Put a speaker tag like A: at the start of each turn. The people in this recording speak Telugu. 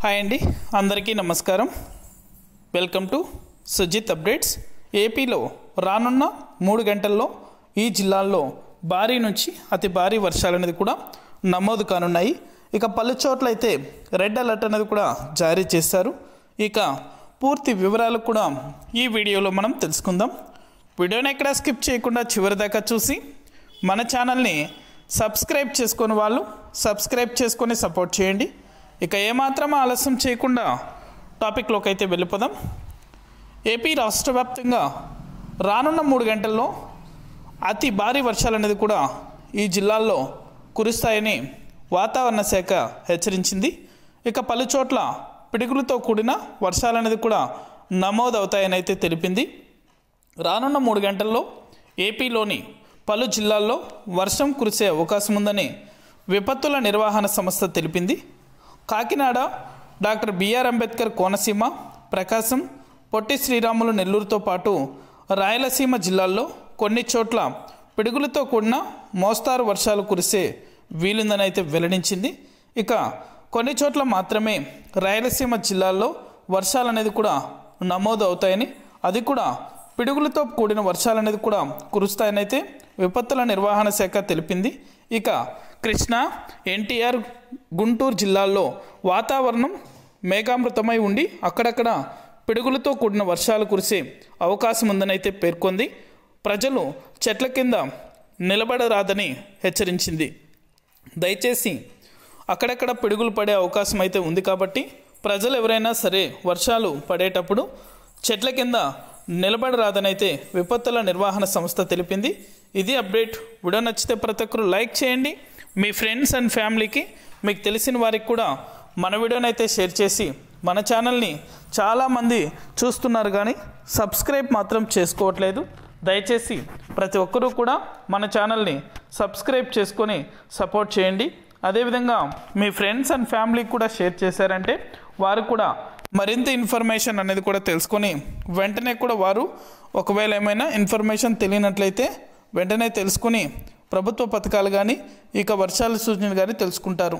A: హాయ్ అండి, అందరికీ నమస్కారం. Welcome to Sujith updates. ఏపీలో రానున్న 3 గంటల్లో ఈ జిల్లాల్లో భారీ నుంచి అతి భారీ వర్షాలు అనేది కూడా నమోదు కానున్నాయి. ఇక పలు చోట్ల అయితే రెడ్ అలర్ట్ అనేది కూడా జారీ చేశారు. ఇక పూర్తి వివరాలు కూడా ఈ వీడియోలో మనం తెలుసుకుందాం. వీడియోని ఎక్కడ స్కిప్ చేయకుండా చివరి దాకా చూసి మన ఛానల్ని సబ్స్క్రైబ్ చేసుకుని వాళ్ళు సబ్స్క్రైబ్ చేసుకొని సపోర్ట్ చేయండి. ఇక ఏమాత్రం ఆలస్యం చేయకుండా టాపిక్లోకి అయితే వెళ్ళిపోదాం. ఏపీ రాష్ట్ర వ్యాప్తంగా రానున్న 3 గంటల్లో అతి భారీ వర్షాలు అనేది కూడా ఈ జిల్లాల్లో కురుస్తాయని వాతావరణ శాఖ హెచ్చరించింది. ఇక పలు చోట్ల పిడుగులతో కూడిన వర్షాలు అనేది కూడా నమోదవుతాయని అయితే తెలిపింది. రానున్న 3 గంటల్లో ఏపీలోని పలు జిల్లాల్లో వర్షం కురిసే అవకాశం ఉందని విపత్తుల నిర్వహణ సంస్థ తెలిపింది. కాకినాడ, డాక్టర్ బిఆర్ అంబేద్కర్ కోనసీమ, ప్రకాశం, పొట్టి శ్రీరాములు నెల్లూరుతో పాటు రాయలసీమ జిల్లాల్లో కొన్ని చోట్ల పిడుగులతో కూడిన మోస్తారు వర్షాలు కురిసే వీలుందని అయితే వెల్లడించింది. ఇక కొన్ని చోట్ల మాత్రమే రాయలసీమ జిల్లాల్లో వర్షాలు అనేది కూడా నమోదు అవుతాయని, అది కూడా పిడుగులతో కూడిన వర్షాలు అనేది కూడా కురుస్తాయని అయితే విపత్తుల నిర్వహణ శాఖ తెలిపింది. ఇక కృష్ణా, ఎన్టీఆర్, గుంటూరు జిల్లాల్లో వాతావరణం మేఘామృతమై ఉండి అక్కడక్కడ పిడుగులతో కూడిన వర్షాలు కురిసే అవకాశం ఉందని అయితే పేర్కొంది. ప్రజలు చెట్ల కింద నిలబడరాదని హెచ్చరించింది. దయచేసి అక్కడక్కడ పిడుగులు పడే అవకాశం అయితే ఉంది కాబట్టి ప్రజలు ఎవరైనా సరే వర్షాలు పడేటప్పుడు చెట్ల కింద నిలబడరాదని అయితే విపత్తుల నిర్వహణ సంస్థ తెలిపింది. ఇది అప్డేట్. వీడియో నచ్చితే ప్రతి ఒక్కరు లైక్ చేయండి. మీ ఫ్రెండ్స్ అండ్ ఫ్యామిలీకి, మీకు తెలిసిన వారికి కూడా మన వీడియోని అయితే షేర్ చేసి మన ఛానల్ని చాలామంది చూస్తున్నారు కానీ సబ్స్క్రైబ్ మాత్రం చేసుకోవట్లేదు. దయచేసి ప్రతి ఒక్కరూ కూడా మన ఛానల్ని సబ్స్క్రైబ్ చేసుకొని సపోర్ట్ చేయండి. అదేవిధంగా మీ ఫ్రెండ్స్ అండ్ ఫ్యామిలీకి కూడా షేర్ చేశారంటే వారు కూడా మరింత ఇన్ఫర్మేషన్ అనేది కూడా తెలుసుకొని వెంటనే కూడా వారు ఒకవేళ ఏమైనా ఇన్ఫర్మేషన్ తెలియనట్లయితే వెంటనే తెలుసుకొని ప్రభుత్వ పథకాలు కానీ ఇక వర్షాల సూచనలు కానీ తెలుసుకుంటారు.